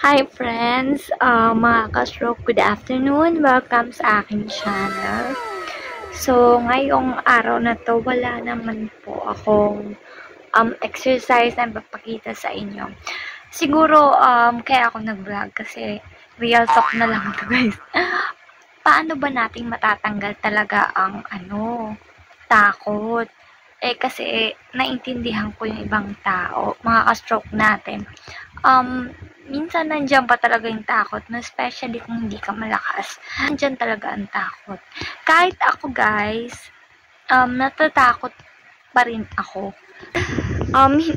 Hi friends, mga ka-stroke, good afternoon. Welcome sa aking channel. So, ngayong araw na to, wala naman po akong exercise na ipapakita sa inyo. Siguro, kaya ako nag-vlog kasi real talk na lang to guys. Paano ba natin matatanggal talaga ang takot? Kasi naintindihan ko yung ibang tao, mga ka-stroke natin. Minsan nandiyan pa talaga yung takot, no? Especially kung hindi ka malakas. Nandiyan talaga ang takot. Kahit ako, guys, natatakot pa rin ako.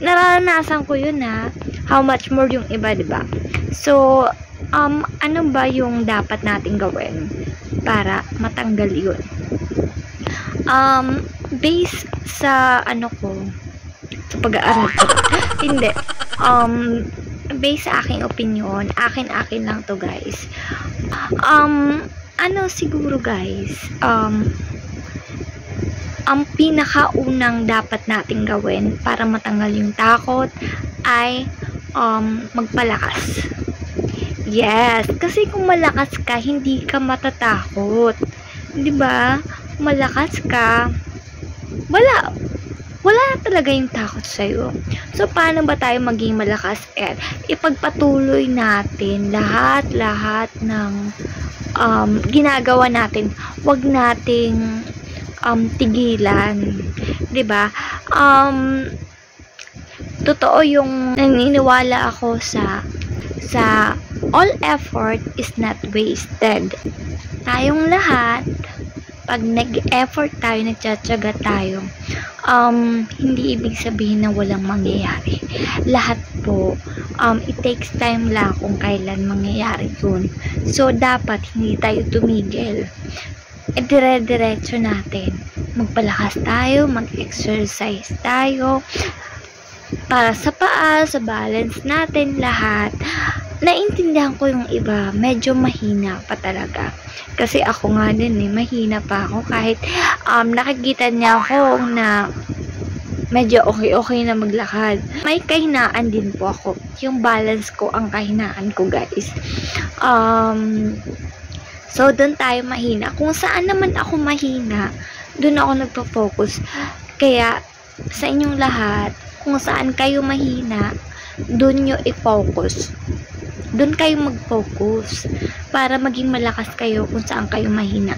Naranasan ko yun, ha. How much more yung iba, diba? So, ano ba yung dapat nating gawin para matanggal yun? Based sa sa pag-aaral ko. Hindi. Based sa aking opinion, akin lang to guys. Siguro guys, ang pinakaunang dapat nating gawin para matanggal yung takot ay magpalakas. Yes, kasi kung malakas ka, hindi ka matatakot. 'Di ba? Malakas ka, wala talaga yung takot sa'yo. So, paano ba tayo maging malakas? Ipagpatuloy natin lahat ng ginagawa natin. Huwag nating tigilan. 'Di ba? Totoo yung naniniwala ako sa all effort is not wasted. Tayong lahat, pag nag-effort tayo, nagtsatsaga tayo, hindi ibig sabihin na walang mangyayari. Lahat po, it takes time lang kung kailan mangyayari yun. So, dapat hindi tayo tumigil. Dire-diretso natin. Magpalakas tayo, mag-exercise tayo, para sa paa, sa balance natin, lahat. Naintindihan ko yung iba, medyo mahina pa talaga. Kasi ako nga din mahina pa ako kahit nakikita niya ako na medyo okay na maglakad. May kahinaan din po ako. Yung balance ko ang kahinaan ko guys. So, doon tayo mahina. Kung saan naman ako mahina, doon ako nagpo-focus. Kaya, sa inyong lahat, kung saan kayo mahina, doon nyo i-focus. Doon kayo mag-focus para maging malakas kayo kung saan kayo mahina.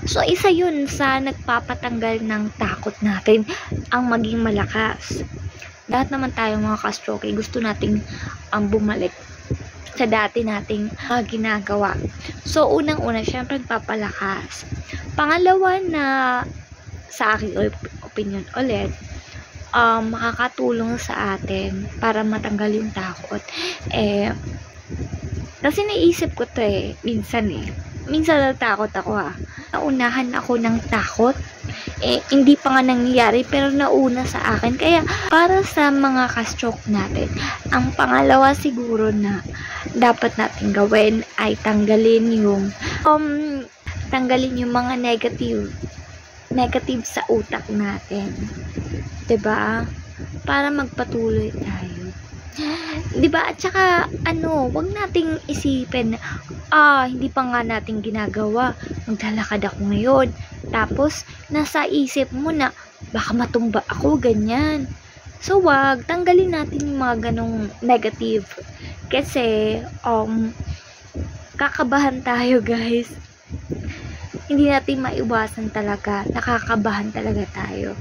So, isa yun sa nagpapatanggal ng takot natin, ang maging malakas. Lahat naman tayo mga ka-stroke, gusto nating bumalik sa dati nating ginagawa. So, unang-una, syempre, papalakas. Pangalawa na, sa aking opinion ulit, makakatulong sa atin para matanggal yung takot. Kasi naisip ko to minsan natakot ako naunahan ako ng takot. Hindi pa nga nangyayari pero nauna sa akin. Kaya para sa mga ka-stroke natin, ang pangalawa siguro na dapat natin gawin ay tanggalin yung mga negative sa utak natin. 'Di ba? Para magpatuloy tayo. 'Di ba? At saka wag nating isipin hindi pa nga natin ginagawa. Maglalakad ako ngayon. Tapos nasa isip mo na baka matumba ako, ganyan. So wag, tanggalin natin yung mga ganong negative. Kasi kakabahan tayo, guys. Hindi natin maiwasan talaga. Nakakabahan talaga tayo.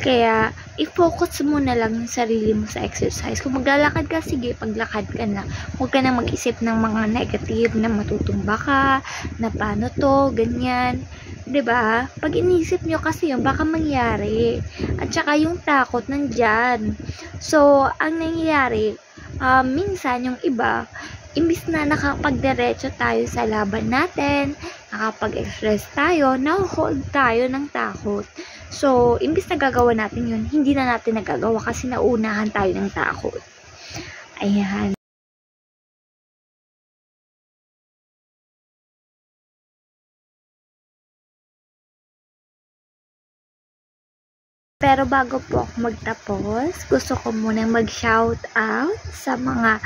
Kaya, i-focus mo na lang yung sarili mo sa exercise. Kung maglalakad ka, sige, paglakad ka na. Huwag ka na mag-isip ng mga negative na matutumba ka, na paano to, ganyan. 'Di ba? Pag inisip nyo kasi yun, baka mangyari. At saka yung takot nandyan. So, ang nangyayari, minsan yung iba, imbis na nakapagdiretso tayo sa laban natin, nakapag-express tayo, na-hold tayo ng takot. So, imbis na gagawa natin yun, hindi na natin nagagawa kasi naunahan tayo ng takot. Ayan. Pero bago po ako magtapos, gusto ko munang mag-shout out sa mga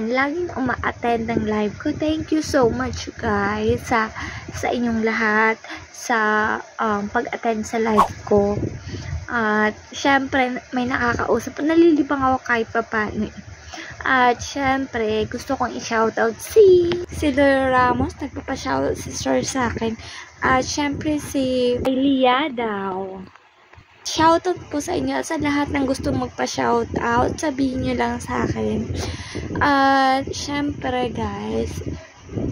laging uma-attend ng live ko. Thank you so much guys sa inyong lahat sa pag-attend sa live ko. At syempre may nakakausap, nalilibang ako kahit papaano. At syempre gusto kong i-shoutout si Lolo Ramos, nagpapa-shoutout si Sir sa akin. At syempre si Elia daw. Shoutout po sa inyo, sa lahat ng gusto magpa-shoutout, sabihin nyo lang sa akin. At syempre guys,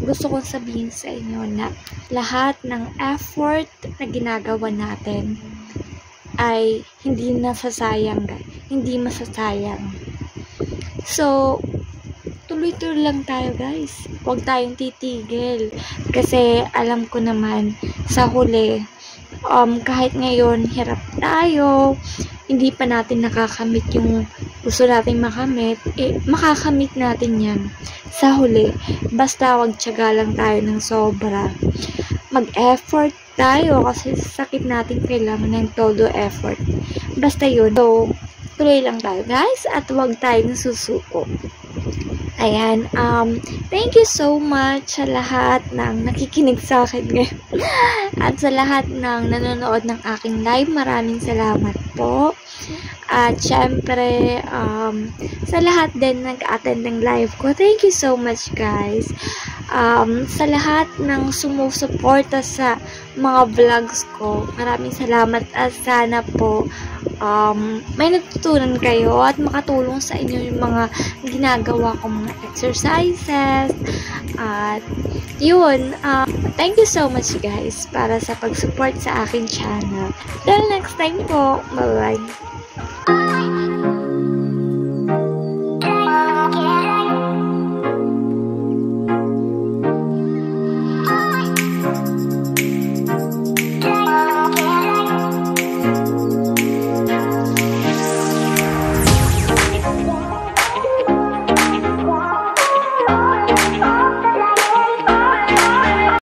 gusto kong sabihin sa inyo na lahat ng effort na ginagawa natin ay hindi nasasayang guys, hindi masasayang. So, tuloy-tuloy lang tayo guys, huwag tayong titigil kasi alam ko naman sa huli, kahit ngayon hirap tayo, hindi pa natin nakakamit yung gusto nating makamit, makakamit natin yan sa huli. Basta wag tiyaga lang tayo ng sobra, mag-effort tayo kasi sa sakit natin kailangan ng todo effort. Basta yun, so tuloy lang tayo guys at wag tayong susuko. Ayan, thank you so much sa lahat ng nakikinig sa akin ngayon. At sa lahat ng nanonood ng aking live, maraming salamat po. At syempre, sa lahat din nag-attend ng live ko, thank you so much guys. Sa lahat ng sumusuporta sa mga vlogs ko, maraming salamat at sana po may natutunan kayo at makatulong sa inyo yung mga ginagawa ko mga exercises. At yun, thank you so much guys para sa pag-support sa aking channel. Till next time po, bye bye.